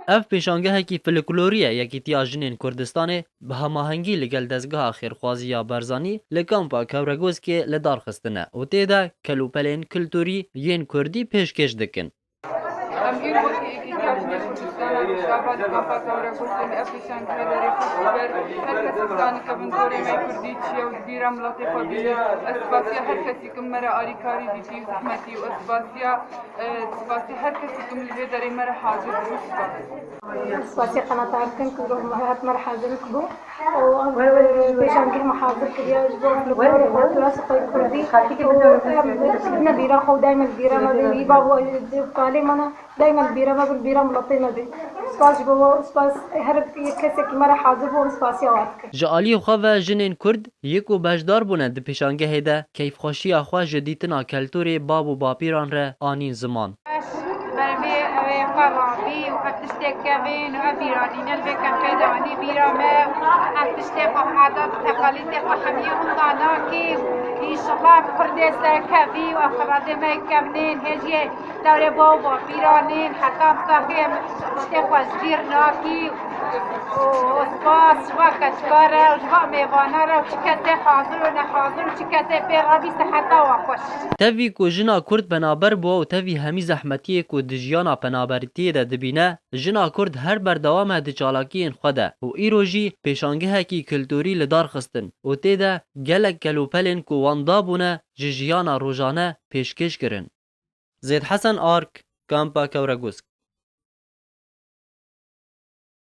اف پیشانگهکی فلکلوریه یکیتیا جنین کردستان به هماهنگی لگل دزگاه خیرخوازی برزانی لکامپا کورگوز که لدار خستنه و تیدا کلوپلین کلتوری ین کردی پیشکش دکن. سپاسی قناتار کن که رو مهات مرحاضر کبو و پیشانگیر محاضر کردیا جبو فلکلور و تراث کردی و نبیرا خو دايما البيرة ما بي بابا قالي مانا دايما البيرة ما بالبيرة ملطينا بي سپاس جبو سپاس هر کسی که مرا حاضر بو سپاسی آوات کرد. جالی خواه جنین کرد یکو بجدار بونه ده پیشانگه ده کیف خوشی خواه جدیتنا کلتوری باب و باپیران ره آنین زمان. برمي قرابي وأتشتك كابين وأبيرانين البكم كداني بيرامة أتشتك وحادة تقاليد وحمية وطاناكي إن شاء الله كردستان كابي وأخراد ما يكمنين هجي دوري بابا بيرانين حتى مستقيم أتشتك وزبيرناكي وسباس وقت كارا وجواء ميوانا وشكته حاضر ونحاضر وشكته بيرابي حتى وقوش. تاوی کو جنا کرد پنابر بو و تاوی همی زحمتیه کو دجیانا پنابرتیه ده دبینه جنا کرد هر بردوام ده چالاکین خوده و ایروژی پیشانگه کی کلتوری لدار خستن و تیده گلک کلوپلین کو واندابونه جیانا روزانه پیشکش کرن. زید حسن آرک کامپا کورگوسک